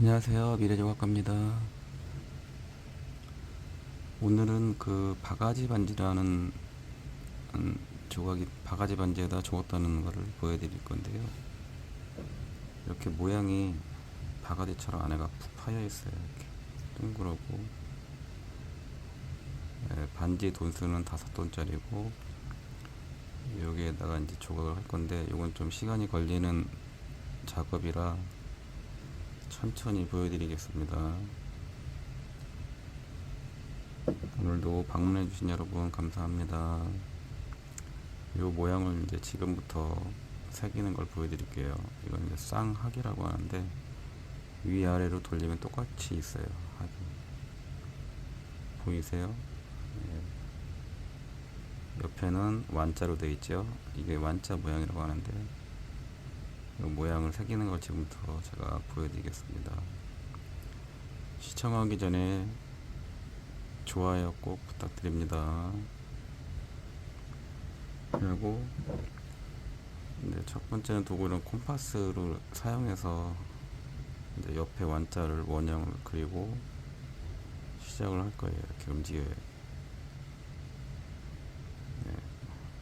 안녕하세요. 미래조각가입니다. 오늘은 그 바가지 반지라는 조각이 바가지 반지에다 적었다는 것을 보여드릴 건데요. 이렇게 모양이 바가지처럼 안에가 푹 파여 있어요. 이렇게 둥그렇고, 반지 돈수는 5돈짜리고 여기에다가 이제 조각을 할 건데, 이건 좀 시간이 걸리는 작업이라 천천히 보여드리겠습니다. 오늘도 방문해주신 여러분 감사합니다. 이 모양을 이제 지금부터 새기는 걸 보여드릴게요. 이건 이제 쌍학이라고 하는데 위아래로 돌리면 똑같이 있어요. 학이 보이세요? 네. 옆에는 완자로 되어 있죠. 이게 완자 모양이라고 하는데 이 모양을 새기는 걸 지금부터 제가 보여드리겠습니다. 시청하기 전에 좋아요 꼭 부탁드립니다. 그리고 이제 첫 번째는 도구는 콤파스를 사용해서 이제 옆에 완자를 원형을 그리고 시작을 할 거예요. 이렇게 움직여요. 네,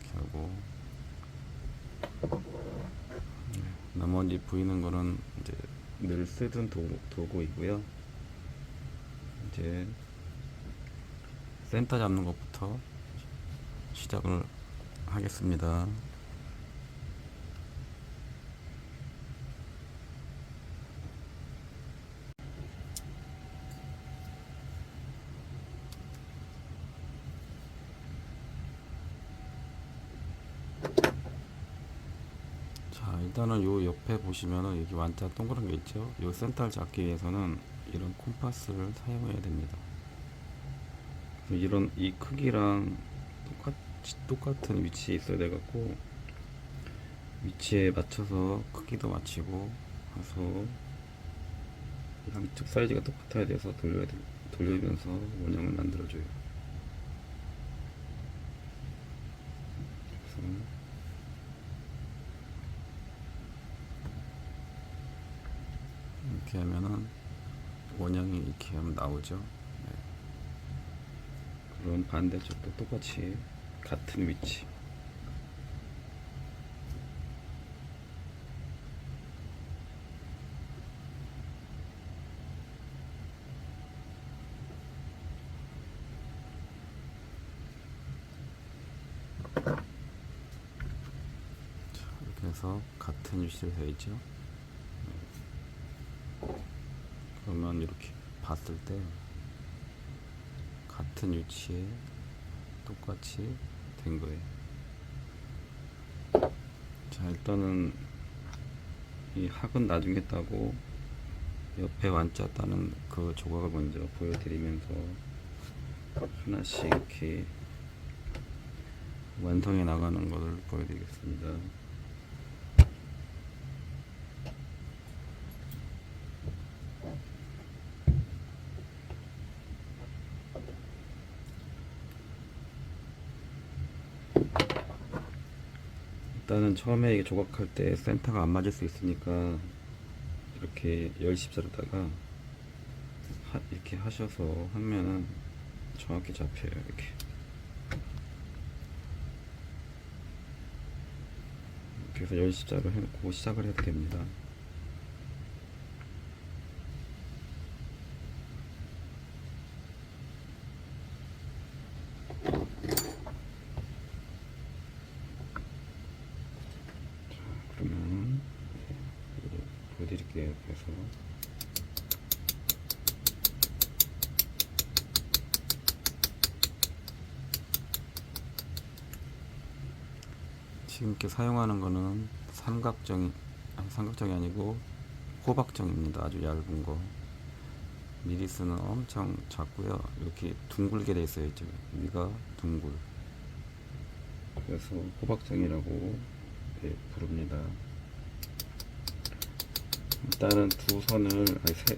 이렇게 하고 나머지 보이는 거는 이제 늘 쓰던 도구이고요. 이제 센터 잡는 것부터 시작을 하겠습니다. 자, 일단은 요 옆에 보시면은 여기 완자 동그란 게 있죠. 요 센터를 잡기 위해서는 이런 콤파스를 사용해야 됩니다. 이런 이 크기랑 똑같은 위치에 있어야 돼 갖고 위치에 맞춰서 크기도 맞추고 해서 양쪽 사이즈가 똑같아야 돼서 돌리면서 원형을 만들어줘요. 그래서 이렇게 하면은 원형이 이렇게 하면 나오죠. 네. 그럼 반대쪽도 똑같이 같은 위치. 이렇게 해서 같은 위치로 되어 있죠. 그러면 이렇게 봤을 때 같은 위치에 똑같이 된 거예요. 자, 일단은 이 학은 나중에 따고 옆에 완자 따는 그 조각을 먼저 보여드리면서 하나씩 이렇게 완성해 나가는 것을 보여드리겠습니다. 일단은 처음에 이게 조각할 때 센터가 안 맞을 수 있으니까 이렇게 열십자로다가 이렇게 하셔서 하면은 정확히 잡혀요. 이렇게 그래서 열십자로 해놓고 시작을 해도 됩니다. 그러면 보여드릴게요. 그래서 지금 이렇게 사용하는 거는 삼각정이 아니고 호박정입니다. 아주 얇은 거. 미리스는 엄청 작고요. 이렇게 둥글게 돼 있어요. 이쪽 위가 둥글. 그래서 호박정이라고 부릅니다. 일단은 두 선을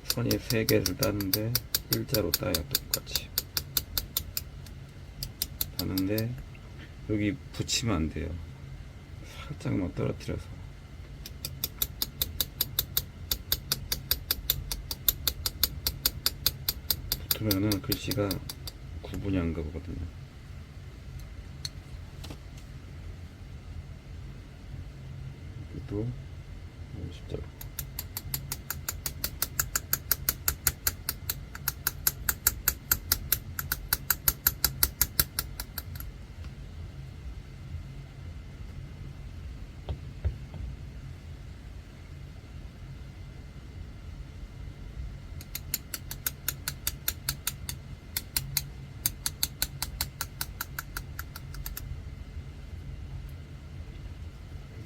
선이 세 개를 따는데 일자로 따요. 똑같이 따는데 여기 붙이면 안 돼요. 살짝만 떨어뜨려서 붙으면은 글씨가 구분이 안 가거든요. 여기도 십자가.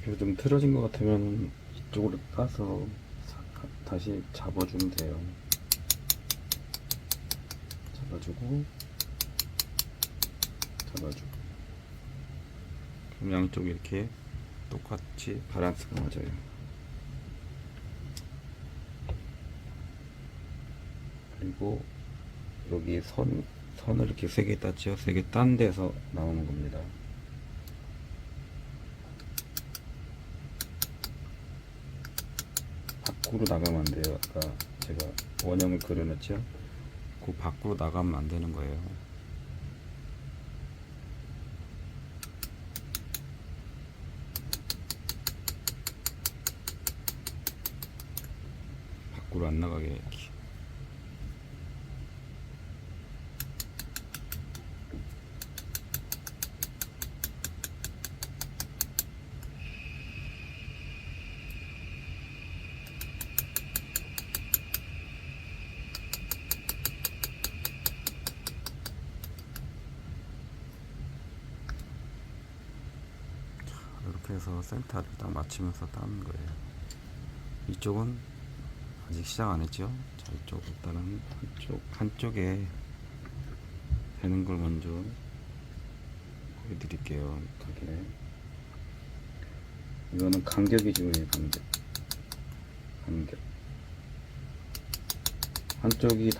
이렇게 좀 틀어진 것 같으면 이쪽으로 따서 다시 잡아주면 돼요. 잡아주고 그럼 양쪽이 이렇게 똑같이 밸런스가 맞아요. 그리고 여기 선을 이렇게 3개 땄죠. 3개 딴 데서 나오는 겁니다. 밖으로 나가면 안 돼요. 아까 제가 원형을 그려놨죠. 그 밖으로 나가면 안 되는 거예요. 밖으로 안 나가게 이렇게. 이렇게 해서 센터를 딱 맞추면서 따는 거예요. 이쪽은 아직 시작 안 했죠. 자, 이쪽 일단은 한쪽에 되는 걸 먼저 보여드릴게요. 가게. 이거는 간격이 중요해요. 간격. 한쪽이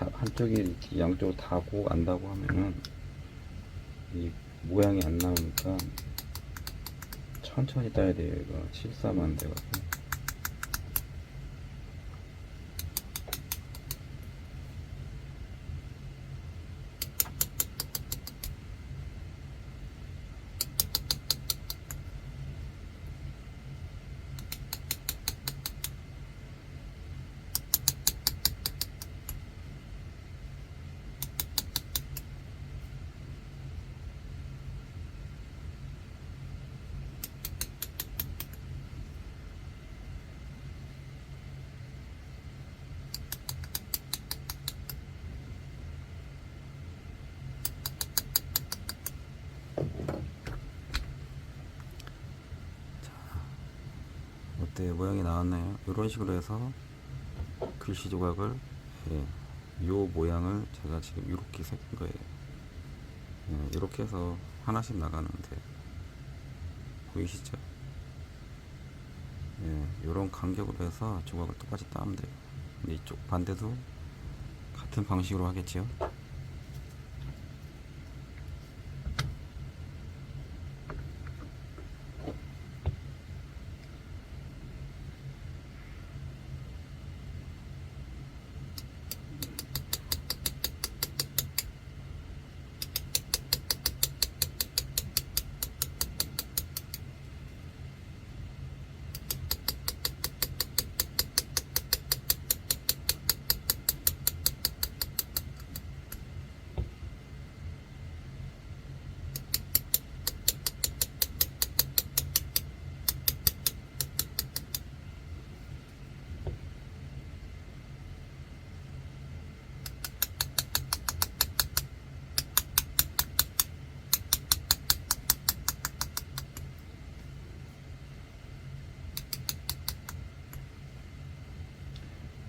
이렇게 양쪽으로 닿고 안 닿고 하면은 이 모양이 안 나오니까 천천히 따야 돼요. 이거 실수하면 안 돼가지고. 어때? 모양이 나왔나요? 이런 식으로 해서 글씨 조각을, 요 모양을 제가 지금 이렇게 새긴 거예요. 이렇게 해서 하나씩 나가는데 보이시죠? 이런 간격으로 해서 조각을 똑같이 따면 돼요. 근데 이쪽 반대도 같은 방식으로 하겠지요.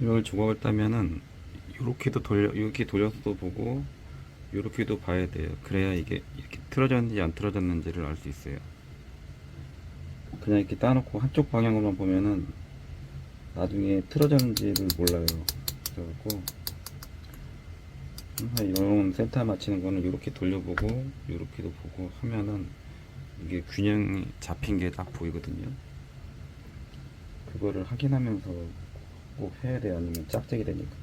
이걸 조각을 따면은 이렇게 돌려서도 보고 이렇게도 봐야 돼요. 그래야 이게 이렇게 틀어졌는지 안 틀어졌는지를 알 수 있어요. 그냥 이렇게 따놓고 한쪽 방향으로만 보면은 나중에 틀어졌는지를 몰라요. 그래갖고 항상 이런 센터 맞추는 거는 이렇게 돌려보고 이렇게도 보고 하면은 이게 균형이 잡힌 게 딱 보이거든요. 그거를 확인하면서 꼭 해야 돼요. 아니면 짝짝이 되니까.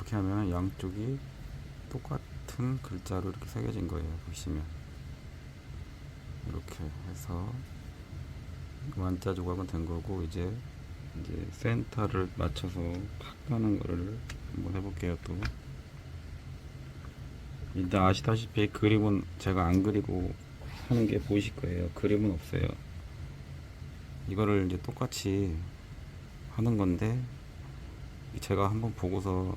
이렇게 하면 양쪽이 똑같은 글자로 이렇게 새겨진 거예요. 보시면 이렇게 해서 완자 조각은 된 거고, 이제 센터를 맞춰서 팍하는 거를 한번 해볼게요. 또 일단 아시다시피 그림은 제가 안 그리고 하는 게 보이실 거예요. 그림은 없어요. 이거를 이제 똑같이 하는 건데, 제가 한번 보고서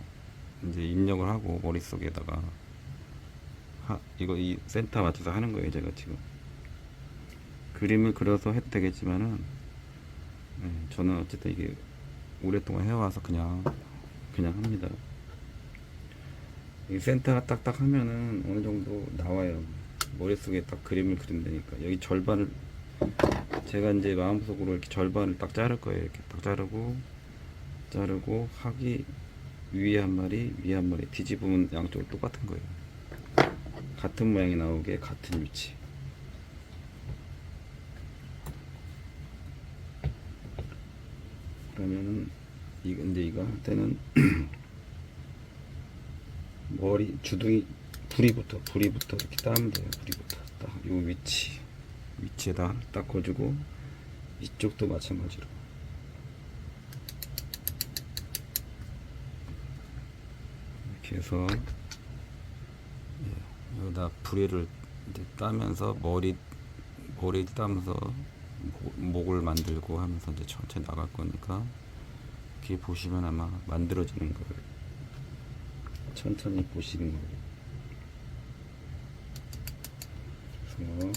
이제 입력을 하고 머릿속에다가 이거 이 센터 맞춰서 하는 거예요. 제가 지금 그림을 그려서 해도 되겠지만은, 저는 어쨌든 이게 오랫동안 해와서 그냥 합니다. 이 센터가 딱딱 하면은 어느 정도 나와요. 머릿속에 딱 그림을 그린다니까. 여기 절반을 제가 이제 마음속으로 이렇게 절반을 딱 자를 거예요. 이렇게 딱 자르고 하기 위에 한 마리, 위에 한 마리 뒤집으면 양쪽으로 똑같은 거예요. 같은 모양이 나오게 같은 위치. 그러면은 이거 할 때는 머리 주둥이 부리부터 이렇게 따면 돼요. 부리부터 딱 요 위치에다 딱 거주고, 이쪽도 마찬가지로 이렇게 해서 여기다 부리를 이제 따면서 머리 따면서 목을 만들고 하면서 이제 천천히 나갈 거니까, 이렇게 보시면 아마 만들어지는 거를 천천히 보시는 거예요. 그래서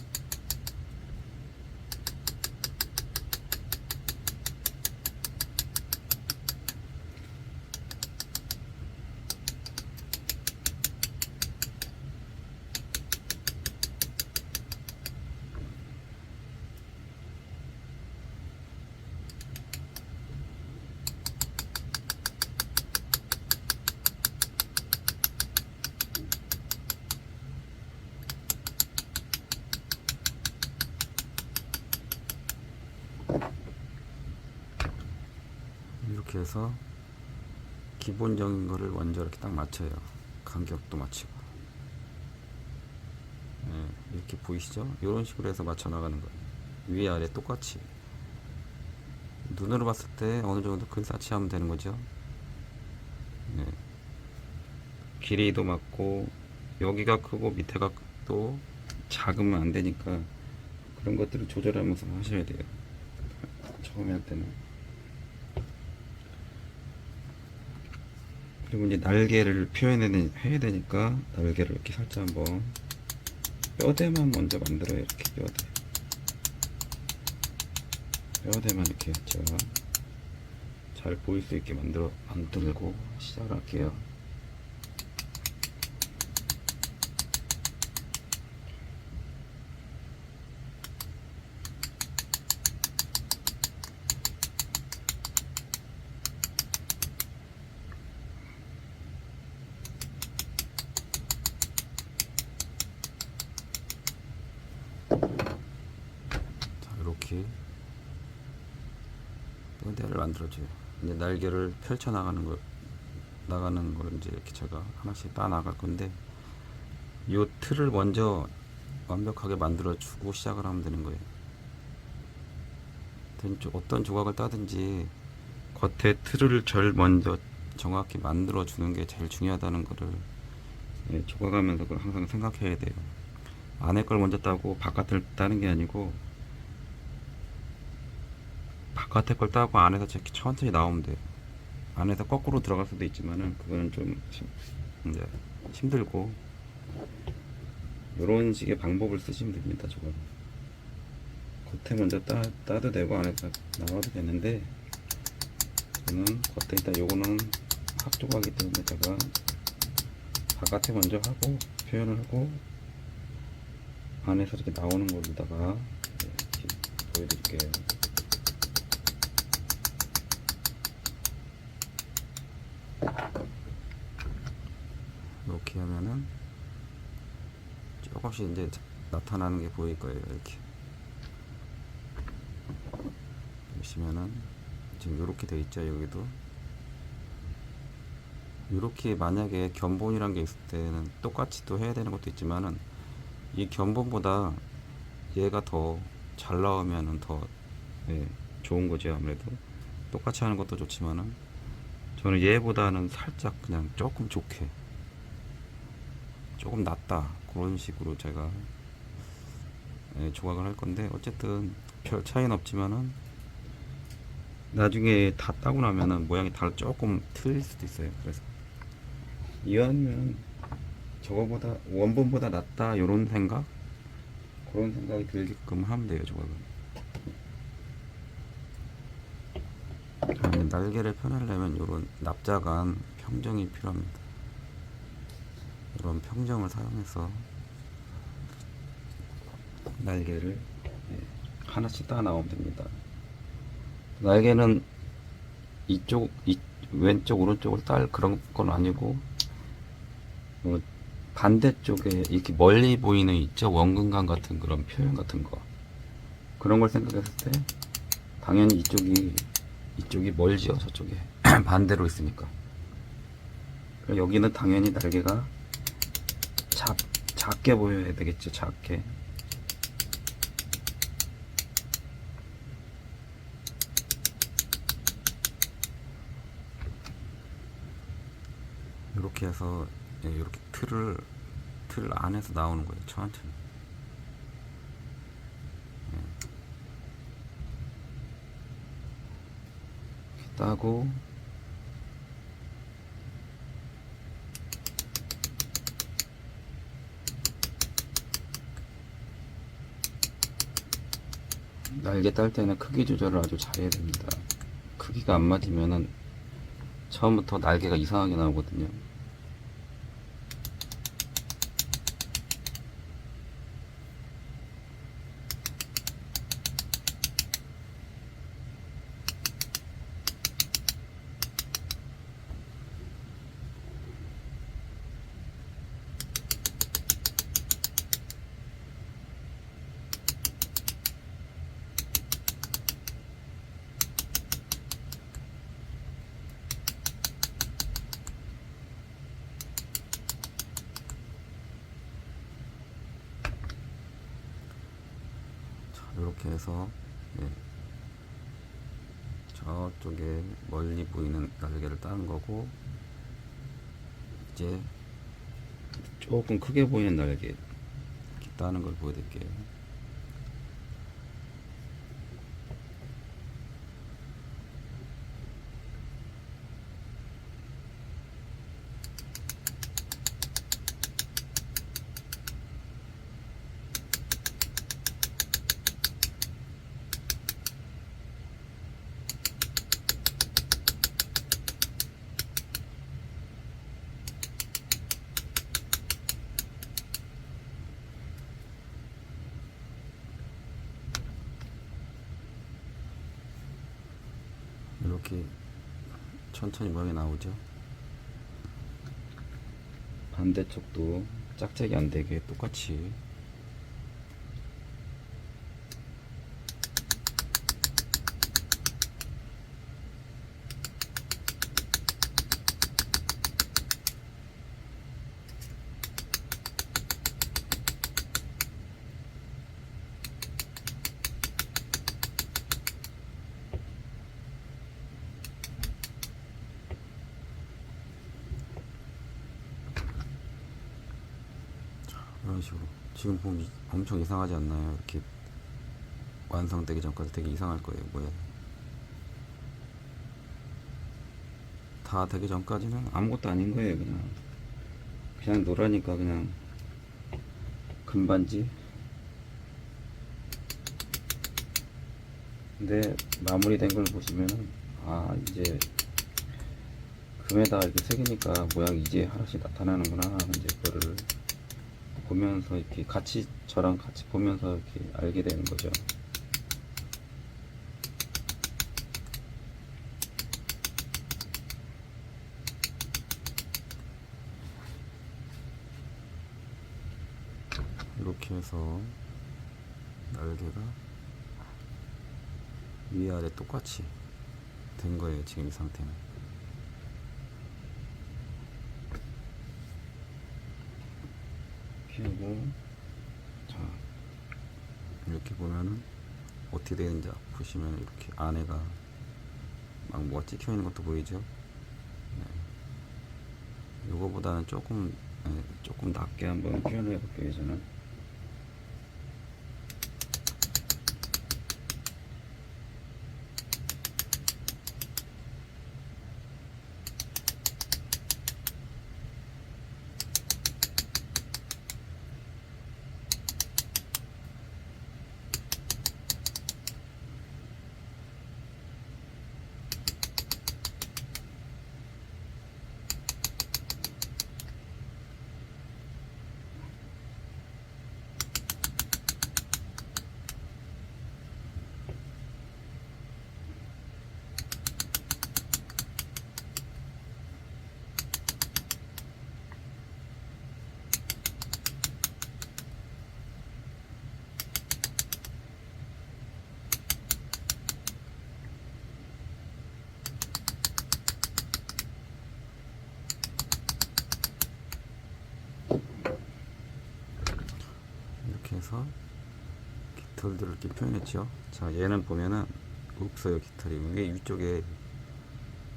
이렇게 해서 기본적인 거를 먼저 이렇게 딱 맞춰요. 간격도 맞추고. 이렇게 보이시죠? 이런 식으로 해서 맞춰 나가는 거예요. 위 아래 똑같이. 눈으로 봤을 때 어느 정도 근사치 하면 되는 거죠. 길이도 맞고, 여기가 크고 밑에가 또 작으면 안 되니까 그런 것들을 조절하면서 하셔야 돼요. 처음에 할 때는. 그리고 이제 날개를 표현해야 되니까 날개를 이렇게 살짝 한번, 뼈대만 먼저 만들어요. 이렇게 뼈대만 이렇게 했죠. 잘 보일 수 있게 만들고 시작할게요. 이렇게 뼈대를 만들어줘요. 이제 날개를 펼쳐 나가는 걸 이제 이렇게 제가 하나씩 따 나갈 건데, 요 틀을 먼저 완벽하게 만들어 주고 시작을 하면 되는 거예요. 어떤 조각을 따든지 겉에 틀을 제일 먼저 정확히 만들어 주는 게 제일 중요하다는 거를 조각하면서 그걸 항상 생각해야 돼요. 안에 걸 먼저 따고 바깥을 따는 게 아니고, 바깥에 걸 따고 안에서 이렇게 천천히 나오면 돼요. 안에서 거꾸로 들어갈 수도 있지만은 그거는 좀 이제 힘들고, 이런 식의 방법을 쓰시면 됩니다. 조금 겉에 먼저 따도 되고 안에서 나와도 되는데, 저는 겉에 일단 요거는 합조각이기 때문에 제가 바깥에 먼저 하고 표현을 하고, 안에서 이렇게 나오는 걸로다가 이렇게 보여드릴게요. 이렇게 하면은 조금씩 이제 나타나는 게 보일 거예요. 이렇게 보시면은 지금 이렇게 돼 있죠. 여기도 이렇게 만약에 견본이란 게 있을 때는 똑같이 또 해야 되는 것도 있지만은 이 견본보다 얘가 더 잘 나오면은 더 예, 좋은 거지. 아무래도 똑같이 하는 것도 좋지만은 저는 얘보다는 살짝 그냥 조금 좋게 조금 낫다 그런 식으로 제가 예, 조각을 할 건데 어쨌든 별 차이는 없지만은 나중에 다 따고 나면은 모양이 다 조금 틀릴 수도 있어요. 그래서 이왕이면 저거보다 원본보다 낫다 이런 생각 그런 생각이 들게끔 하면 돼요. 조각은 날개를 펴내려면 이런 납작한 평정이 필요합니다. 이런 평정을 사용해서 날개를 예, 하나씩 따 나오면 됩니다. 날개는 왼쪽 오른쪽을 딸 그런 건 아니고 반대쪽에 이렇게 멀리 보이는 있죠, 원근감 같은 그런 표현 같은 거 그런 걸 생각했을 때 당연히 이쪽이 멀지요, 저쪽에 반대로 있으니까. 여기는 당연히 날개가 작게 보여야 되겠죠, 작게. 이렇게 해서 이렇게 틀 안에서 나오는 거예요, 천천히. 이렇게 따고 날개 딸 때는 크기 조절을 아주 잘해야 됩니다. 크기가 안 맞으면은 처음부터 날개가 이상하게 나오거든요. 이렇게 해서 예, 저쪽에 멀리 보이는 날개를 따는 거고, 이제 조금 크게 보이는 날개 이렇게 따는 걸 보여드릴게요. 이렇게 천천히 모양이 나오죠. 반대쪽도 짝짝이 안 되게 똑같이 이런 식으로. 지금 보면 엄청 이상하지 않나요? 이렇게 완성되기 전까지 되게 이상할 거예요, 모양. 다 되기 전까지는 아무것도 아닌 거예요. 그냥 노라니까 그냥 금반지. 근데 마무리된 걸 보시면은 아, 이제 금에다 이렇게 새기니까 모양이 이제 하나씩 나타나는구나 하는, 이제 그거를 보면서 이렇게 같이 저랑 같이 보면서 이렇게 알게 되는 거죠. 이렇게 해서 날개가 위아래 똑같이 된 거예요, 지금 이 상태는. 키우고, 자, 이렇게 보면은 어떻게 되는지 보시면 이렇게 안에가 막 뭐가 찍혀 있는 것도 보이죠? 네. 요거보다는 조금, 네, 조금 낮게 한번 표현을 해볼게요, 저는. 이렇게 해서 깃털들을 이렇게 표현했죠. 자, 얘는 보면은 없어요, 깃털이. 이게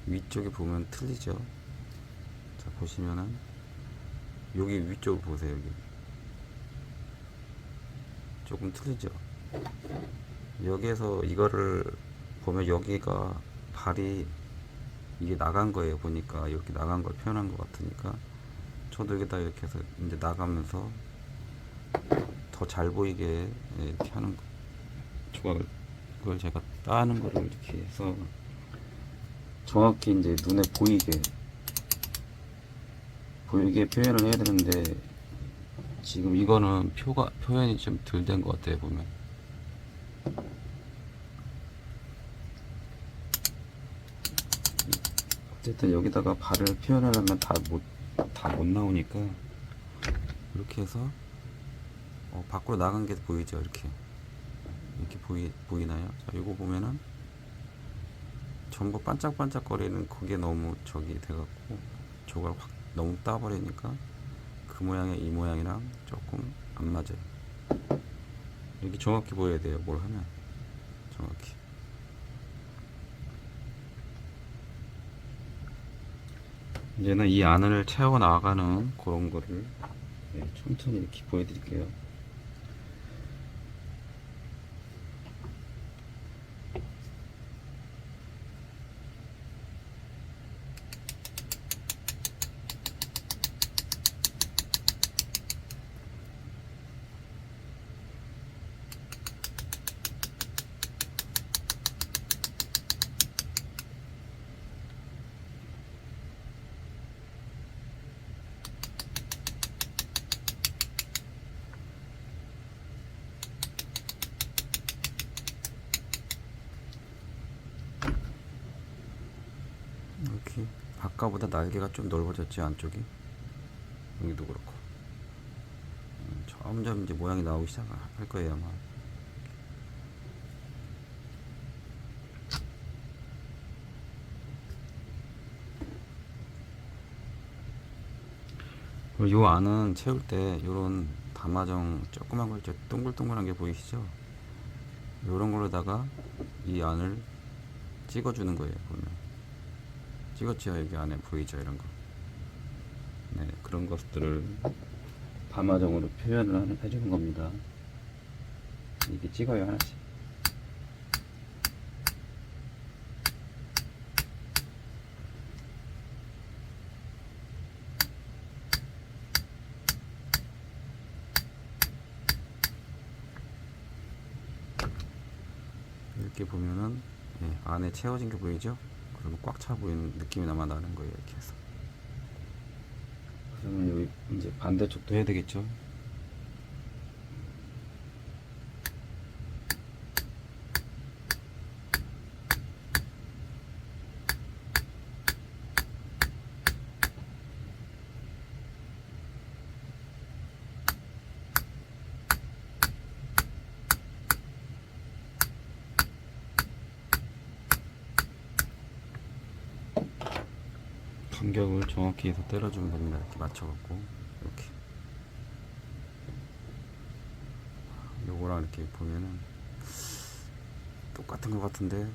위쪽에 보면 틀리죠. 자, 보시면은 여기 위쪽 보세요. 여기 조금 틀리죠. 여기에서 이거를 보면 여기가 발이 이게 나간 거예요. 보니까 이렇게 나간 걸 표현한 것 같으니까 저도 여기다 이렇게 해서 이제 나가면서 더 잘 보이게 이렇게 하는 거. 조각을 그걸 제가 따는 거를 이렇게 해서 정확히 이제 눈에 보이게 표현을 해야 되는데 지금 이거는 표현이 좀 덜 된 것 같아요. 보면 어쨌든 여기다가 발을 표현하려면 다 못 나오니까 이렇게 해서 밖으로 나간 게 보이죠. 이렇게 보이나요? 자, 이거 보면은 전부 반짝반짝 거리는 그게 너무 저기 돼갖고 저걸 확 너무 따버리니까 그 모양이 이 모양이랑 조금 안 맞아요. 이렇게 정확히 보여야 돼요. 뭘 하면 정확히. 이제는 이 안을 채워 나가는 그런 거를 천천히 이렇게 보여드릴게요. 이렇게 아까보다 날개가 좀 넓어졌지, 안쪽이. 여기도 그렇고 점점 이제 모양이 나오기 시작할 거예요 아마. 그리고 요 안은 채울 때 요런 다마정 조그만 거 있죠, 동글동글한 게 보이시죠? 요런 걸로다가 이 안을 찍어주는 거예요. 보면 찍었죠. 여기 안에 보이죠, 이런 거. 네, 그런 것들을 다마정으로 표현을 해주는 겁니다. 이렇게 찍어요, 하나씩. 이렇게 보면은 안에 채워진 게 보이죠? 그러면 꽉 차 보이는 느낌이 아마 나는 거예요. 이렇게 해서. 그러면 여기 이제 반대쪽도 해야 되겠죠? 간격을 정확히 해서 때려주는 겁니다. 이렇게 맞춰갖고 이렇게. 요거랑 이렇게 보면은 똑같은 것 같은데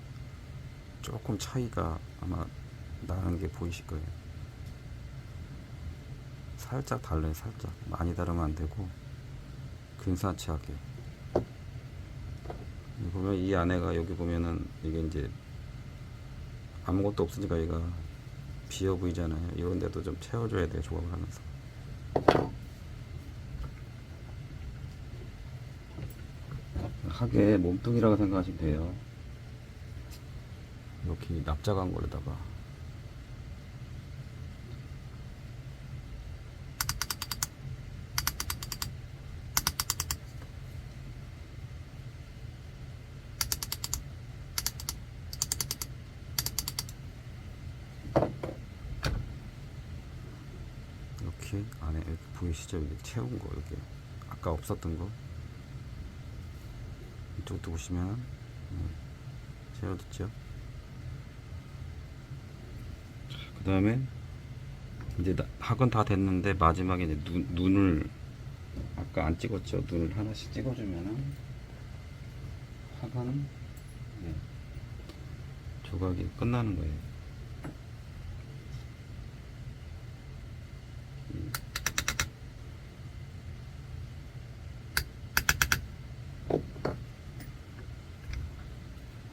조금 차이가 아마 나는 게 보이실 거예요. 살짝 달라요. 살짝 많이 다르면 안 되고 근사치하게. 보면 이 안에가 여기 보면은 이게 이제 아무것도 없으니까 얘가 비어 보이잖아요. 이런 데도 좀 채워줘야 돼요. 조각을 하면서. 하게 몸뚱이라고 생각하시면 돼요. 이렇게 납작한 거에다가 이렇게 안에 이렇게 보이시죠? 이렇게 채운 거, 이렇게 아까 없었던 거 이쪽도 보시면 채워졌죠. 그 다음에 이제 학은 다 됐는데 마지막에 이제 눈을 아까 안 찍었죠? 눈을 하나씩 찍어주면은 학은 조각이 끝나는 거예요.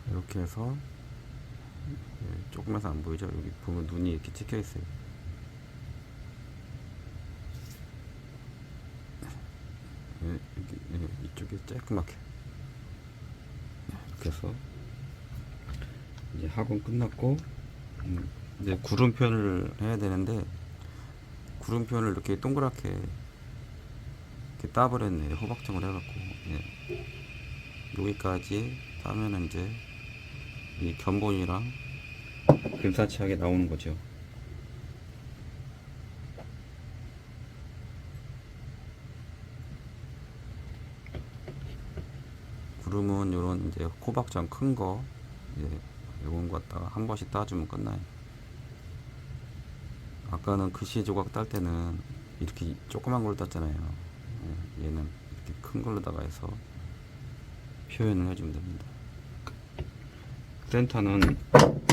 이렇게 해서 조금해서 안 보이죠? 여기 보면 눈이 이렇게 찍혀 있어요. 이쪽에 쬐끄맣게 이렇게 해서 이제 학원 끝났고 이제 구름편을 해야 되는데 구름편을 이렇게 동그랗게 이렇게 따버렸네요. 호박정을 해갖고 여기까지 따면은 이제 이 견본이랑 근사치하게 나오는 거죠. 구름은 요런 이제 호박정 큰 거 요건 갖다가 한 번씩 따주면 끝나요. 아까는 글씨 조각 딸 때는 이렇게 조그만 걸로 땄잖아요. 얘는 이렇게 큰 걸로다가 해서 표현을 해주면 됩니다. 센터는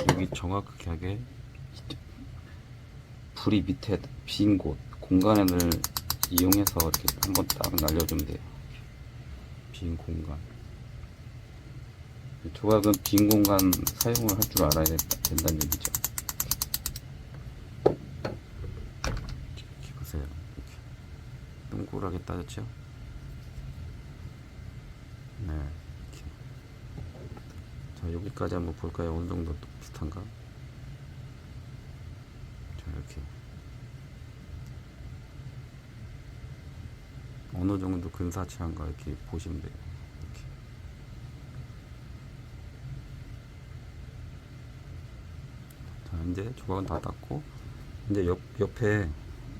여기 정확하게 불이 밑에 빈 곳 공간을 이용해서 이렇게 한번 딱 날려주면 돼요. 빈 공간. 조각은 빈 공간 사용을 할 줄 알아야 된다는 얘기죠. 이렇게 보세요. 이렇게 동그랗게 따졌죠? 네. 이렇게. 자, 여기까지 한번 볼까요? 어느 정도 비슷한가? 자, 이렇게. 어느 정도 근사치한가 이렇게 보시면 돼요. 이렇게. 자, 이제 조각은 다 땄고, 이제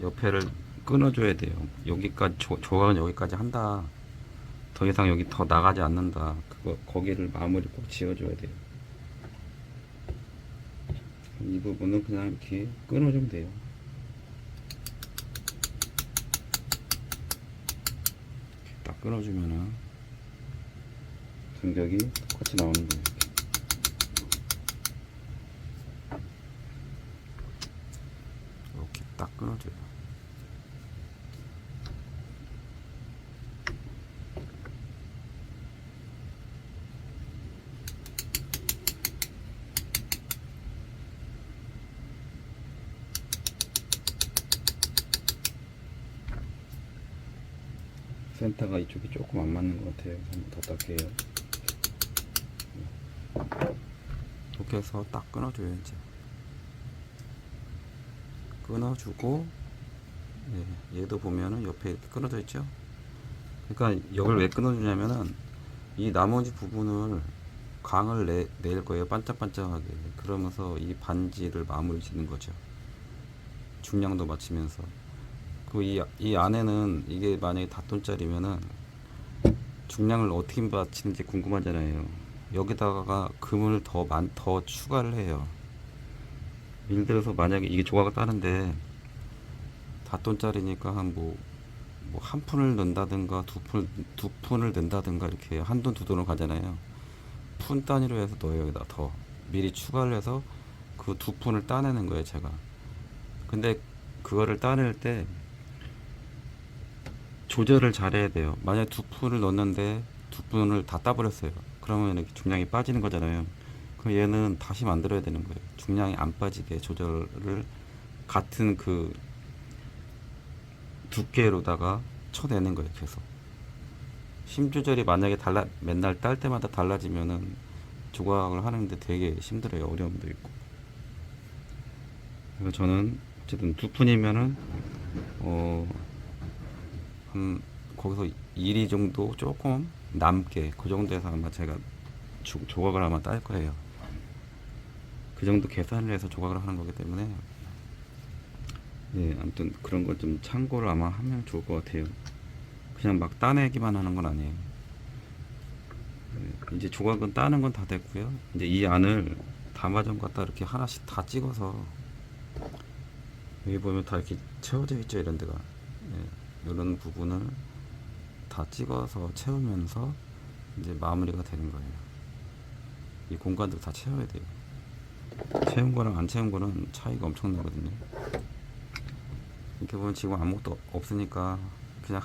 옆에를 끊어줘야 돼요. 여기까지, 조각은 여기까지 한다. 더 이상 여기 더 나가지 않는다. 거기를 마무리 꼭 지어줘야 돼요. 이 부분은 그냥 이렇게 끊어주면 돼요. 딱 끊어주면은 간격이 똑같이 나오는 거예요. 이렇게 딱 끊어줘요. 센터가 이쪽이 조금 안 맞는 것 같아요. 한번 더 닦게요. 이렇게 해서 딱 끊어줘요. 이제 끊어주고 얘도 보면은 옆에 이렇게 끊어져 있죠. 그러니까 이걸 왜 끊어주냐면은 이 나머지 부분을 광을 낼 거예요. 반짝반짝하게. 그러면서 이 반지를 마무리 짓는 거죠. 중량도 맞추면서. 이 안에는 이게 만약에 닷돈짜리면은 중량을 어떻게 맞추는지 궁금하잖아요. 여기다가 금을 더 추가를 해요. 예를 들어서 만약에 이게 조각을 따는데 닷돈짜리니까 한 뭐 한 푼을 넣는다든가 두 푼을 넣는다든가 이렇게 한 돈 두 돈을 가잖아요. 푼 단위로 해서 넣어요. 여기다 더 미리 추가를 해서 그 두 푼을 따내는 거예요, 제가. 근데 그거를 따낼 때 조절을 잘해야 돼요. 만약에 두 푼을 넣었는데 두 푼을 다 따버렸어요. 그러면 이렇게 중량이 빠지는 거잖아요. 그럼 얘는 다시 만들어야 되는 거예요. 중량이 안 빠지게 조절을 같은 그 두께로다가 쳐내는 거예요. 계속 힘 조절이 만약에 맨날 딸 때마다 달라지면은 조각을 하는데 되게 힘들어요. 어려움도 있고. 그래서 저는 어쨌든 두 푼이면은 한 거기서 1위 정도 조금 남게 그 정도에서 아마 제가 조각을 아마 딸 거예요. 그 정도 계산을 해서 조각을 하는 거기 때문에 예, 아무튼 그런 걸 좀 참고를 아마 하면 좋을 것 같아요. 그냥 막 따내기만 하는 건 아니에요. 예, 이제 조각은 따는 건 다 됐고요. 이제 이 안을 담화점 갖다 이렇게 하나씩 다 찍어서 여기 보면 다 이렇게 채워져 있죠. 이런 데가 예, 이런 부분을 다 찍어서 채우면서 이제 마무리가 되는 거예요. 이 공간들 다 채워야 돼요. 채운 거랑 안 채운 거는 차이가 엄청 나거든요. 이렇게 보면 지금 아무것도 없으니까 그냥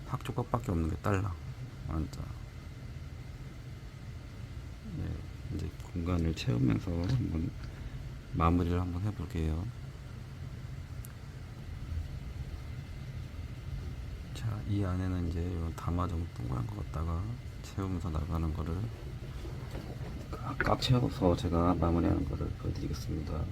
학조각밖에 없는 게 딸랑 완자. 예, 이제 공간을 채우면서 한번 마무리를 한번 해볼게요. 자, 이 안에는 이제 요 담화점 동그란 거 갖다가 채우면서 나가는 거를 꽉 채워서 제가 마무리하는 거를 보여드리겠습니다.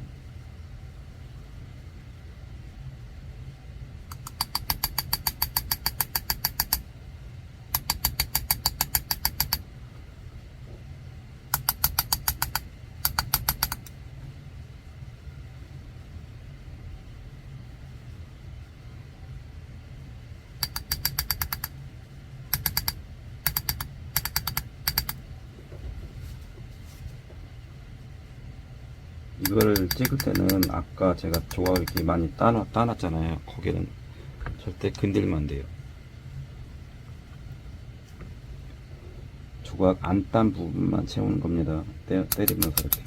이거를 찍을 때는 아까 제가 조각을 이렇게 많이 따놨잖아요. 거기는 절대 건들면 안 돼요. 조각 안 딴 부분만 채우는 겁니다. 때리면서 이렇게.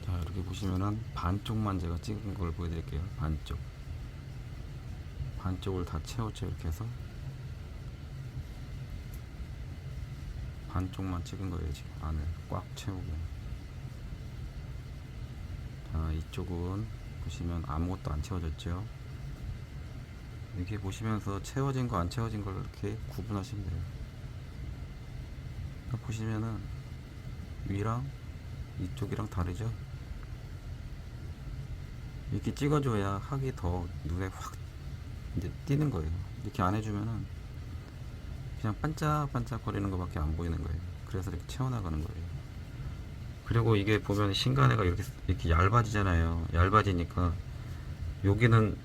자, 이렇게 보시면은 반쪽만 제가 찍은 걸 보여드릴게요. 반쪽을 다 채웠죠. 이렇게 해서 반쪽만 찍은 거예요. 지금 안을 꽉 채우고. 자, 이쪽은 보시면 아무것도 안 채워졌죠. 이렇게 보시면서 채워진 거 안 채워진 걸 이렇게 구분하시면 돼요. 보시면은 위랑 이쪽이랑 다르죠. 이렇게 찍어줘야 학이 더 눈에 확 이제 띄는 거예요. 이렇게 안 해주면은 그냥 반짝반짝 거리는 것밖에 안 보이는 거예요. 그래서 이렇게 채워나가는 거예요. 그리고 이게 보면 신간애가 이렇게 얇아지잖아요. 얇아지니까 여기는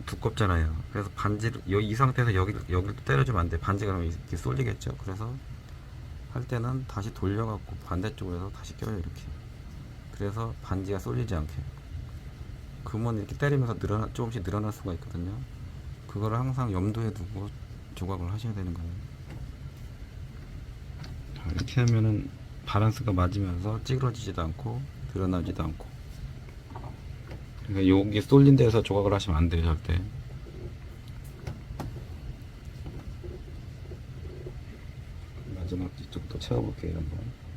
두껍잖아요. 그래서 반지를 이 상태에서 여기를 때려주면 안 돼. 반지가 그러면 이렇게 쏠리겠죠. 그래서 할 때는 다시 돌려갖고 반대쪽으로 해서 다시 껴요. 이렇게. 그래서 반지가 쏠리지 않게. 금은 이렇게 때리면서 조금씩 늘어날 수가 있거든요. 그거를 항상 염두에 두고 조각을 하셔야 되는 거예요. 자, 이렇게 하면은 바란스가 맞으면서 찌그러지지도 않고 드러나지도 않고. 그러니까 여기 쏠린 데서 조각을 하시면 안 돼요, 절대. 마지막 뒤쪽도 채워볼게요, 한번.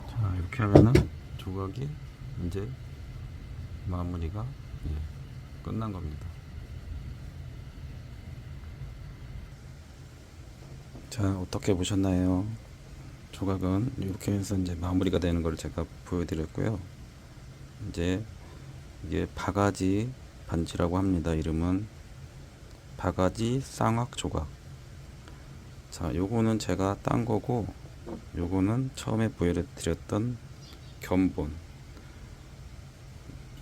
자, 이렇게 하면은 조각이 이제 마무리가 끝난 겁니다. 자, 어떻게 보셨나요? 조각은 이렇게 해서 이제 마무리가 되는 걸 제가 보여드렸고요. 이제 이게 바가지 반지라고 합니다. 이름은 바가지 쌍악 조각. 자, 요거는 제가 딴 거고, 요거는 처음에 보여드렸던 견본.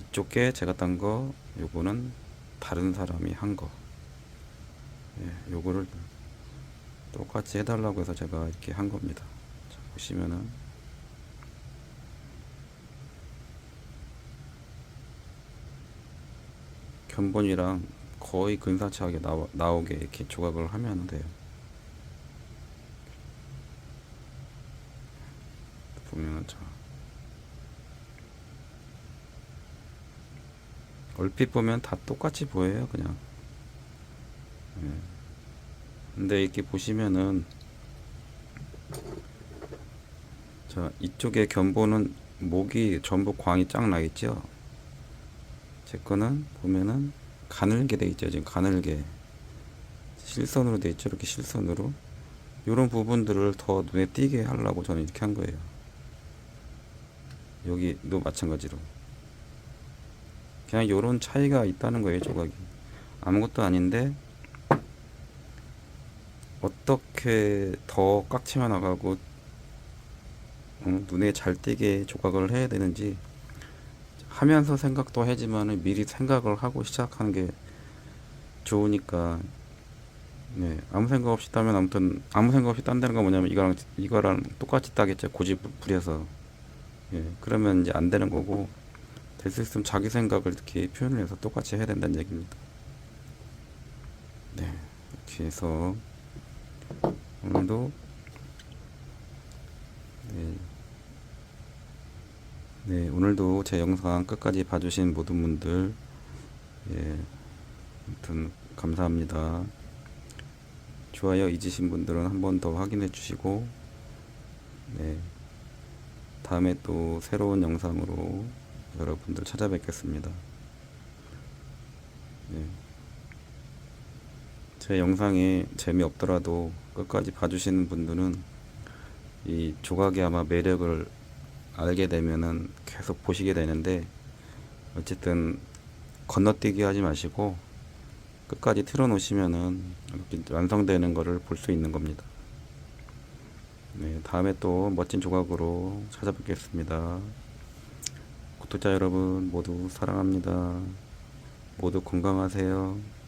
이쪽에 제가 딴 거, 요거는 다른 사람이 한 거. 요거를 똑같이 해달라고 해서 제가 이렇게 한 겁니다. 자, 보시면은 견본이랑 거의 근사치하게 나오게 이렇게 조각을 하면 돼요. 보면은 자, 얼핏 보면 다 똑같이 보여요, 그냥. 근데 이렇게 보시면은 자, 이쪽에 견본은 목이 전부 광이 쫙 나 있죠. 제 거는 보면은 가늘게 돼 있죠. 지금 가늘게 실선으로 돼 있죠. 이렇게 실선으로 이런 부분들을 더 눈에 띄게 하려고 저는 이렇게 한 거예요. 여기도 마찬가지로 그냥 요런 차이가 있다는 거예요. 조각이 아무것도 아닌데 어떻게 더 꽉 채워 나가고 눈에 잘 띄게 조각을 해야 되는지 하면서 생각도 하지만 미리 생각을 하고 시작하는 게 좋으니까. 네, 아무 생각 없이 따면 아무튼 아무 생각 없이 딴다는 건 뭐냐면 이거랑 똑같이 따겠죠. 고집 부려서. 그러면 이제 안 되는 거고, 될 수 있으면 자기 생각을 이렇게 표현을 해서 똑같이 해야 된다는 얘기입니다. 네, 이렇게 해서 오늘도 네, 네, 오늘도 제 영상 끝까지 봐주신 모든 분들 예, 아무튼 감사합니다. 좋아요 잊으신 분들은 한 번 더 확인해 주시고 네, 다음에 또 새로운 영상으로 여러분들 찾아뵙겠습니다. 네, 제 영상이 재미없더라도 끝까지 봐주시는 분들은 이 조각의 아마 매력을 알게 되면은 계속 보시게 되는데, 어쨌든 건너뛰기 하지 마시고 끝까지 틀어놓으시면은 이렇게 완성되는 거를 볼 수 있는 겁니다. 네, 다음에 또 멋진 조각으로 찾아뵙겠습니다. 구독자 여러분 모두 사랑합니다. 모두 건강하세요.